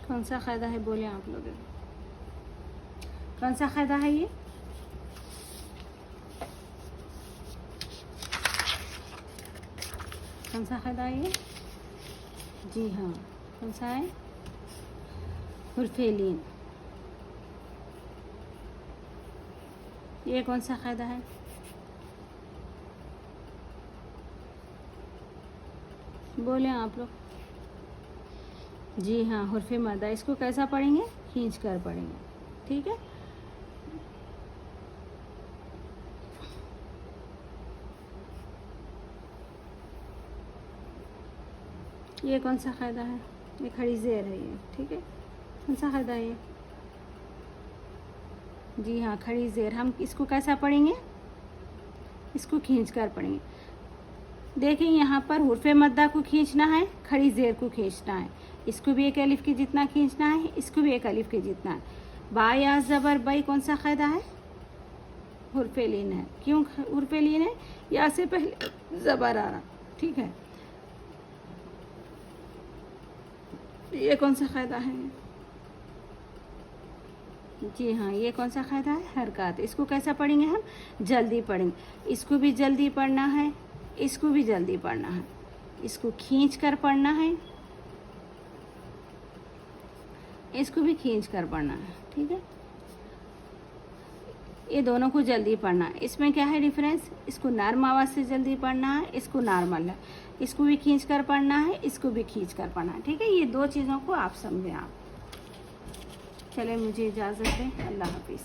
कौन सा कायदा है बोले आप लोग, कौन सा कायदा है ये? कौन सा कायदा है ये? जी हाँ, कौन सा है? हुर्फेलिन। ये कौन सा कायदा है? बोले आप लोग। जी हाँ, हुर्फे मदा। इसको कैसा पढ़ेंगे? खींच कर पढ़ेंगे, ठीक है। ये कौन सा कायदा है? ये खड़ी ज़ेर है ये, ठीक है। कौन सा कायदा है ये? जी हाँ, खड़ी ज़ेर। हम इसको कैसा पढ़ेंगे? इसको खींच कर पढ़ेंगे। देखिए यहाँ पर हुर्फे मद्दा को खींचना है, खड़ी ज़ेर को खींचना है। इसको भी एक अलिफ के जितना खींचना है, इसको भी एक अलिफ के जितना है। बा या ज़बर बई कौन सा कायदा है? हुर्फेलिन है। क्यों हुर्फेलिन है? या से पहले ज़बर आ रहा, ठीक है। ये कौन सा कायदा है? जी हाँ, ये कौन सा कायदा है? हरकत। इसको कैसा पढ़ेंगे हम? जल्दी पढ़ेंगे। इसको भी जल्दी पढ़ना है, इसको भी जल्दी पढ़ना है। इसको खींच कर पढ़ना है, इसको भी खींच कर पढ़ना है, ठीक है। ये दोनों को जल्दी पढ़ना है। इसमें क्या है डिफरेंस? इसको नर्म आवाज़ से जल्दी पढ़ना है, इसको नॉर्मल है। इसको भी खींच कर पढ़ना है, इसको भी खींच कर पढ़ना है, ठीक है। ये दो चीज़ों को आप समझें आप। चले मुझे इजाज़त दें। अल्लाह हाफिज़।